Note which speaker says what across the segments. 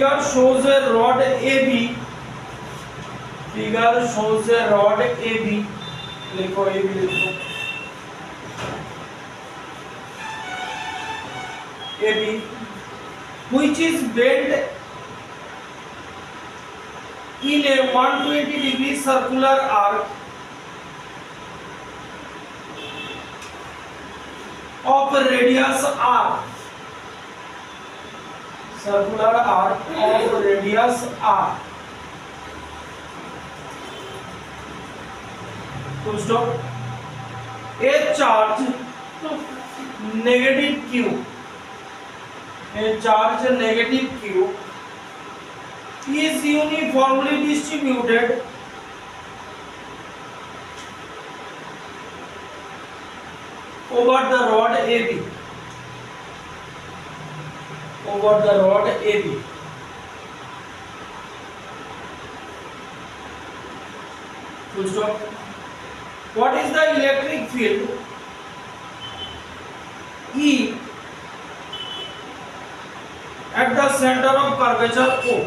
Speaker 1: figure shows a rod AB. Figure shows a rod AB. लिखो AB लिखो AB which is bent in a 120-degree circular arc of radius r. Circular arc of radius r. Full stop. A charge negative q. A charge negative q is uniformly distributed over the rod AB. Over the rod AB. Full stop. What is the electric field E at the center of curvature O?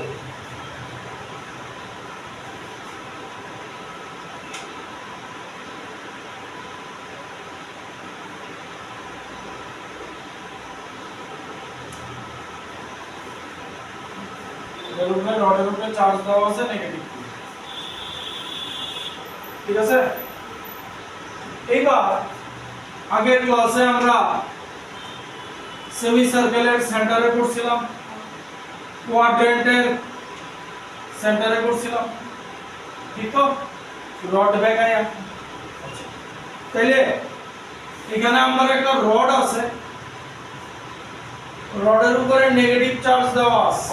Speaker 1: রডের উপরে charge দেওয়া আছে negative, ঠিক আছে। এইবার আগের ক্লাসে আমরা সেমি সার্কেলের সেন্টারে পড়ছিলাম, কোয়াড্রেন্টের সেন্টারে পড়ছিলাম, ঠিক তো? রড বেগায়া। তাইলে এখানে আমার একটা রড আছে, রডের উপরে নেগেটিভ চার্জ দেওয়া আছে,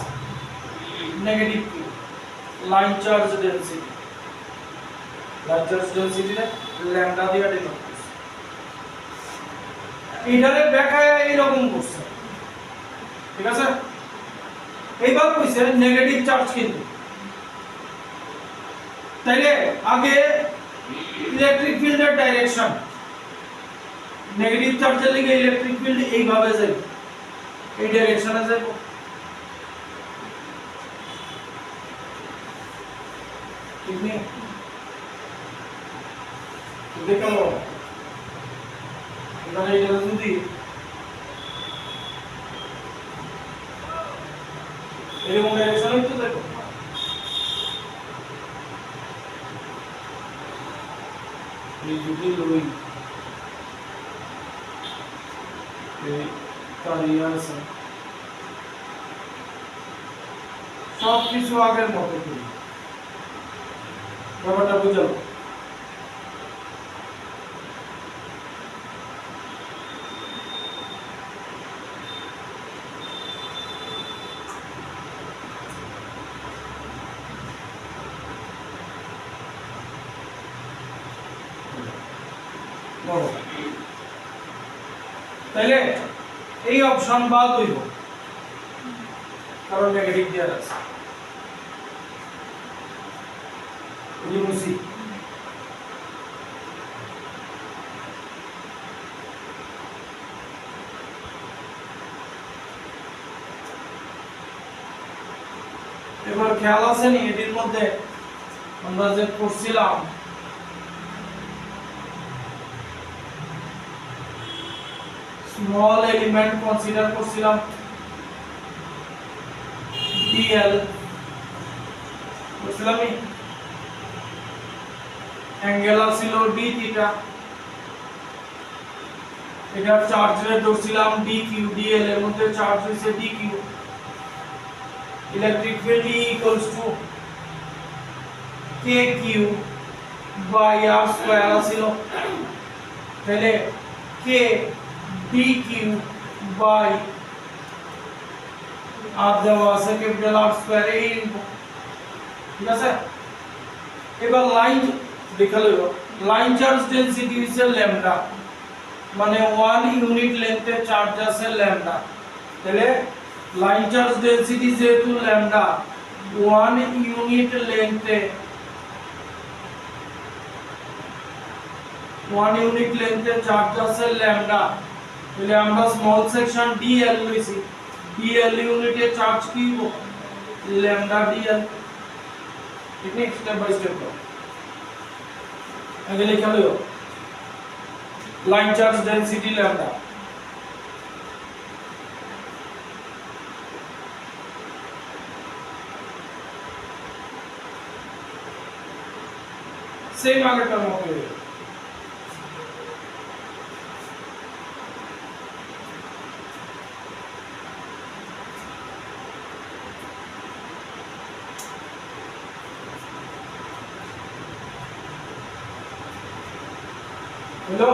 Speaker 1: negative line charge density. Line charge density lambda দিয়ে ডিনোট করছে। এটারে ব্যাখ্যায় এইরকম করছে, ঠিক আছে। এইবার কইছে নেগেটিভ চার্জ কিন্তু, তাইলে আগে ইলেকট্রিক ফিল্ডের ডাইরেকশন, নেগেটিভ চার্জের লিগে ইলেকট্রিক ফিল্ড এইভাবে যাবে, এই ডাইরেকশনে যাবে। ঠিক নেই? দেখো এখানে এটা যদি এরকম ডাইরেকশন হইতো, দেখো এই যদি লই এই কারিয়া আছে সব কিছু আগের মতো করি, ব্যাপারটা বুঝলো? তাহলে এই অপশন বাদ হইব, কারণ নেগেটিভ দেওয়া আছে। এবার খেয়াল আছে নি এটির মধ্যে আমরা যে করছিলাম স্মল এলিমেন্ট কনসিডার করছিলাম dl বুঝছিলাম নি, অ্যাঙ্গেল ছিল d থিটা, এটা চার্জ রে ধরছিলাম dq, dl এর মধ্যে চার্জ হইছে dq, electric field E = kq by r square ছিল, তাহলে k dq বাই r দেওয়া আছে ক্যাপিটাল R স্কয়ার a, ঠিক আছে। এবার লাইন দেখালো, লাইন চার্জ ডেনসিটি হচ্ছে ল্যামডা, মানে 1 ইউনিট লেন্থে চার্জ আছে ল্যামডা, তাহলে লাইন চার্জ ডেনসিটি যেহেতু ল্যামডা, 1 ইউনিট লেন্থে 1 ইউনিট লেন্থে চার্জ আছে ল্যামডা, তাহলে আমরা স্মল সেকশন dl লইছি, dl ইউনিটে চার্জ কি হবে लैम्डा dl ठीक है स्टेप बाय स्टेप करो आगे लिखा लो line charge density lambda same आगे टर्म होते हुए हेलो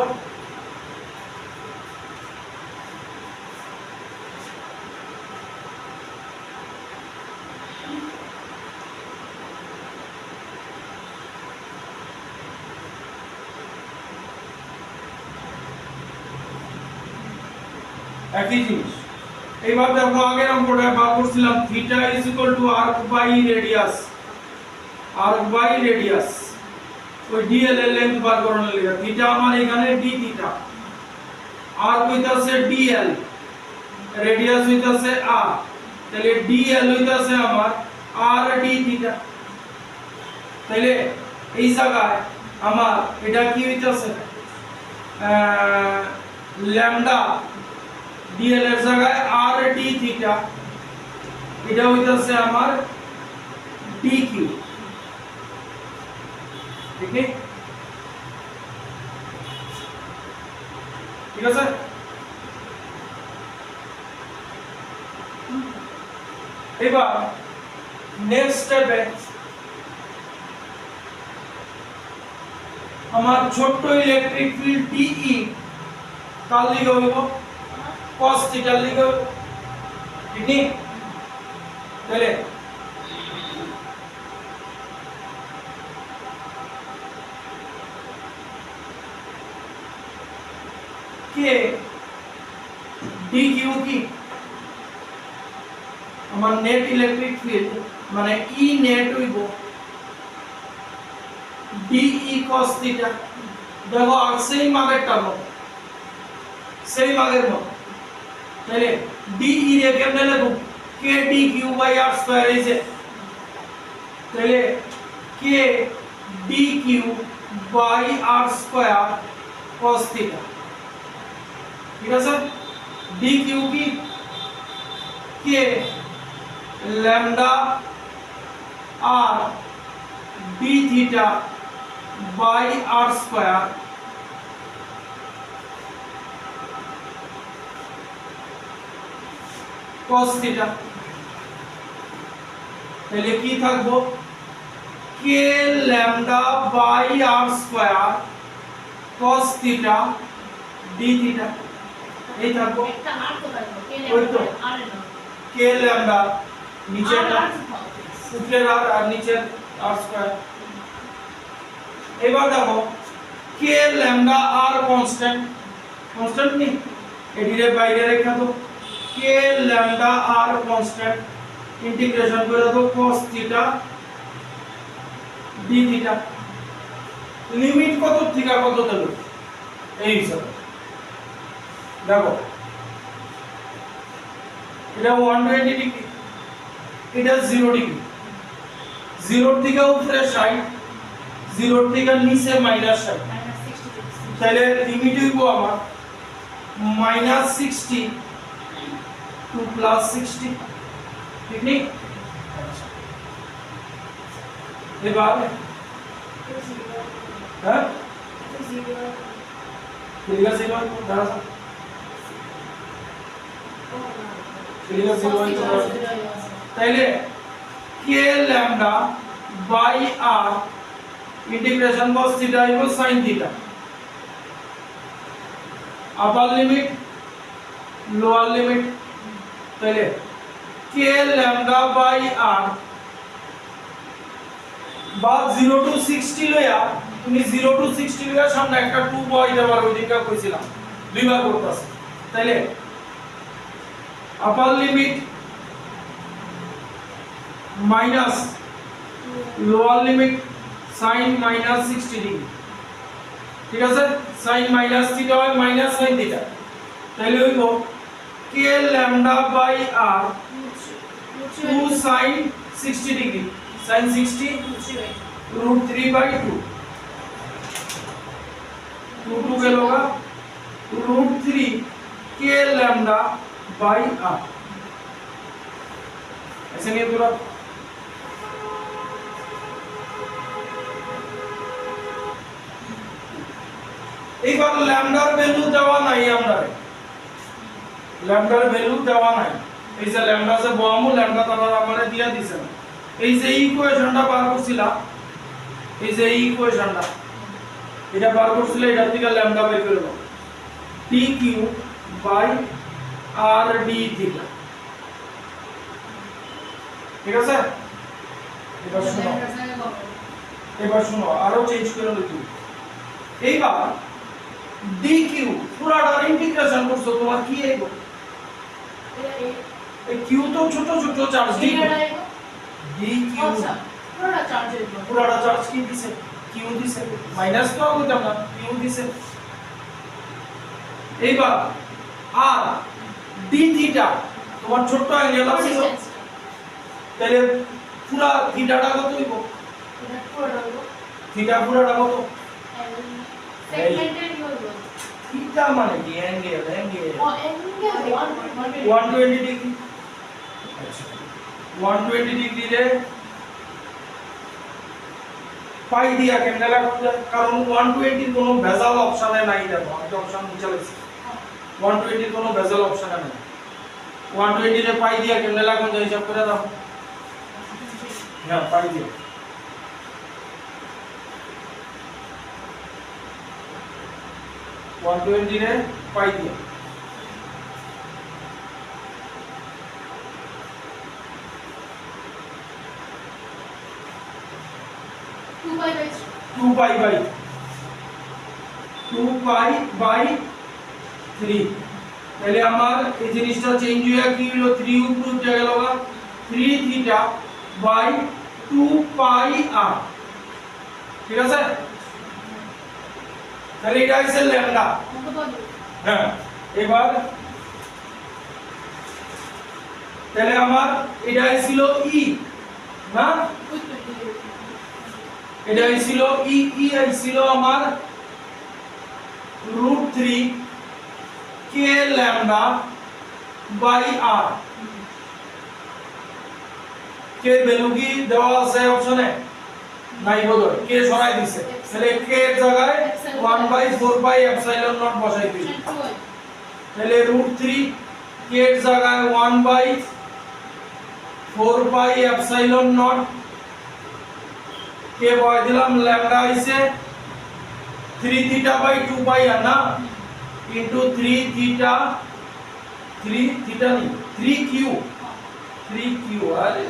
Speaker 1: একই জিনিস এইবার দেখো আগের অঙ্কটা বার করছিলাম theta is equal to arc by radius ওই dl এর লেন্থ বার করানোর লাগে থিটা আমার এখানে d থিটা আর হইতাছে dl রেডিয়াস হইতাছে r তাহলে dl হইতাছে আমার r d থিটা তাহলে এই জায়গায় আমার এটা কি হইতাছে ল্যামডা dl এর জায়গায় r d থিটা এটা হইতাছে আমার dq ठीक है ठीक है सर এবার নেক্সট স্টেপে আমার ছোট ইলেকট্রিক ফিল্ড DE কার লিখে হইব cos থিটা লিখে হইব ঠিক নেই তাহলে के dq की আমার নেট ইলেকট্রিক ফিল্ড মানে E নেট হইব DE cos থিটা দেখো আর সেম আগেরটা মত সেম আগের মত তাহলে DE রে কেমনে লিখব k dq r square is তাহলে k dq r square cos theta ठीक है सर dq की k lambda r d theta by r square cos theta তাহলে কি থাকবো k lambda by r square cos theta d theta এই থাকবো একটা আর তো পারবো কে ল্যামডা নিচেটা উপরের আর নিচের আর স্কয়ার এবার দেখো কে ল্যামডা আর কনস্ট্যান্ট নি এটিরে বাইরে রেখে দাও কে ল্যামডা আর কনস্ট্যান্ট ইন্টিগ্রেশন করে দাও cos theta d theta limit কত থেকে কত দেব এই হিসাবে দেখো এটা 120 ডিগ্রি এটা 0 ডিগ্রি 0 থেকে উপরে 60 0 থেকে নিচে -60 তাহলে লিমিট হইবো আমার -60 টু +60 ঠিক নেই এবার হ্যাঁ ঠিক আছে এবার দাঁড়া তাইলে কে lambda by R integration cos theta equal sin theta upper limit lower limit তাহলে k lambda by r বা 0 টু 60 লয়া তুমি 0 টু 60 লয়া সামনে একটা 2 বসাইতে পারো ওইদিনকা কইছিলাম দুইবার করতেছ তাহলে upper limit minus lower limit sin minus 60 degree ঠিক আছে sin माइनस थीटा হয় माइनस sin थीटा তাহলে হইবো k lambda by r 2 sin 60 degree sin 60 √3/2 2 के होगा √3 k लैम्डा बाई r ऐसे नहीं पूरा এবার ল্যামডার ভ্যালু দেওয়া নাই আমরা ল্যামডার ভ্যালু দেওয়া নাই এই যে ল্যামডা যে বহামু ল্যামডা তারা আমারে দিয়া দিছেন এই যে ইকুয়েশনটা বার করছিলা এই যে ইকুয়েশনটা এটা বার করছিলে এটা থেকে ল্যামডা বের করে দাও dq by r d theta ঠিক আছে এবার শুনো আরো চেঞ্জ করে লিখি এইবার dq পুরাটার ইন্টিগ্রেশন করছো তোমার কি আইব এই q তো ছোট ছোট চার্জ dq আচ্ছা পুরাটা চার্জ কি দিছে q দিছে মাইনাস তো হইতাম না q দিছে এইবার আর d থিটা তোমার ছোট অ্যাঙ্গেল আছে তাহলে পুরা থিটাটা কত হইব থিটা পুরাটা কত
Speaker 2: সেগমেন্টের কি হলো
Speaker 1: থিটা মানে কি অ্যাঙ্গেল
Speaker 2: ও অ্যাঙ্গেল
Speaker 1: 120 ডিগ্রি আচ্ছা 120 ডিগ্রি রে পাই দিয়া কেমনে লাগানো যায় কারণ 120 এর কোনো ভেজাল অপশনে নাই দেখো আমি অপশন নিচে লিখছি 120 এর কোনো ভেজাল অপশনে নাই 120 রে পাই দিয়া কেমনে লাগানো যায় হিসাব করে দাও হ্যাঁ পাই দিয়া 120 রে পাই দিয়া टू पाई बाई 3 তাহলে আমার এই জিনিসটা চেঞ্জ হয়ে কি হলো 3 উপরে উঠে গেল 3 থিটা বাই 2 পাই r ঠিক আছে তাহলে এটা হইছে ল্যামডা হ্যাঁ এবার তাহলে আমার এটা ছিল ই না এটা ছিল ই ছিল আমার √3 k लैम्डा বাই r কে ভ্যালু কি দেওয়া আছে অপশনে নাই বদল কে সরাই দিছে তাহলে k এর জায়গায় 1/4 পাই এপসাইলন নট বসাই দিই তাহলে √3 k এর জায়গায় 1/4 পাই এপসাইলন নট কে বয় দিলাম ল্যামডা হইছে 3 থিটা বাই 2 পাই আর না ইনটু 3 থিটা নি 3q আরে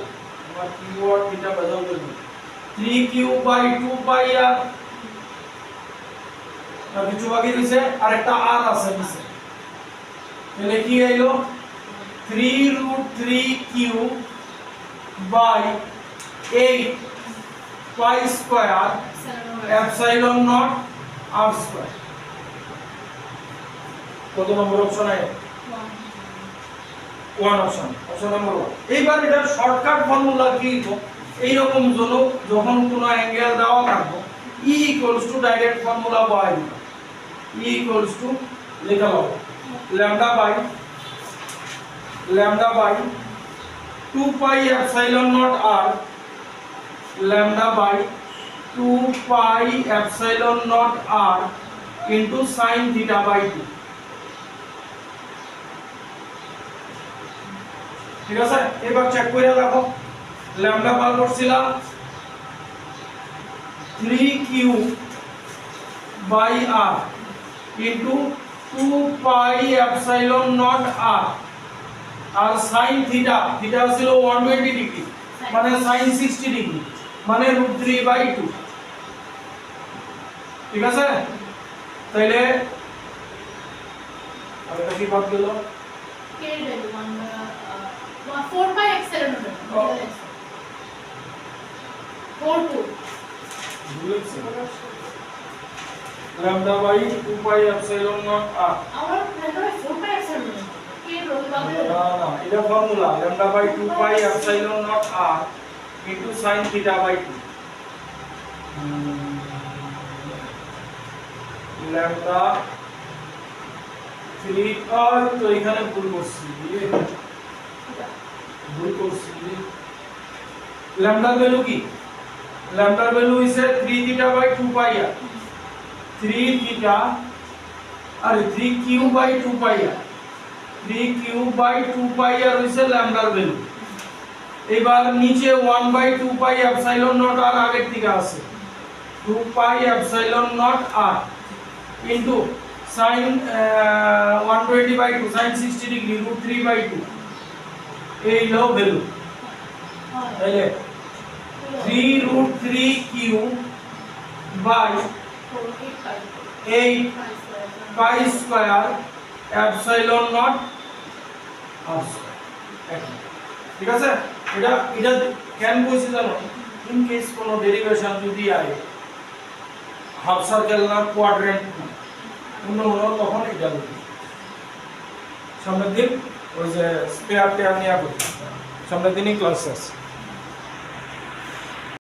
Speaker 1: আমার q আর থিটা বদল দেব 3q বাই 2 পাই আর কিছু বাকি রইছে আর একটা r আছে নিচে তাহলে কি হইলো 3√3q by 8 pi square epsilon nought r square কত নম্বর অপশন আছে 1 অপশন নাম্বার 1 এইবার এটার শর্টকাট ফর্মুলা কি এই রকম যখন কোন অ্যাঙ্গেল দেওয়া থাকবে E direct formula by E লেখা হবে lambda by 2 pi epsilon not r lambda by 2 pi epsilon naught r into sin theta by 2 ঠিক আছে এবার চেক করে দেখো lambda বার করছিলাম 3q by r into 2 pi epsilon naught r R sin theta ছিল 120 degree মানে sin 60 ডিগ্রি মানে √3/2 ঠিক আছে তাইলে আর এটা কি বাদ গেল
Speaker 2: k এর value 4 pi epsilon not 42 lambda by 2 pi epsilon naught r আমার lambda by 4 pi epsilon naught k এর ভ্যালু
Speaker 1: না না এটা formula lambda by 2 pi epsilon not r into sin theta by 2 lambda 3 আর তো এখানে ভুল করছি ল্যামডার ভ্যালু কি ল্যামডার value is 3 theta by 2 pi r 3 theta R 3 cube by 2 pi r 3 cube by 2 pi R হইছে ল্যামডার ভ্যালু এবার নিচে 1 by 2 pi epsilon nought r আগের দিকে আছে 2 pi epsilon nought r into sin 120 by 2 sin 60 degree √3 by 2 এই হলো value তাহলে 3√3 cube by 8 pi square epsilon nought r square ঠিক আছে এটা কেন কইছি জানো ইন কেস কোনো ডেরিভেশন যদি আয় হাফ সার্কেল না কোয়াড্রেন্ট অন্য তখন এটা লিখি সামনের দিন ওই যে স্পেয়ার টেয়ার নিয়ে করতে সামনের দিনই ক্লাস আছে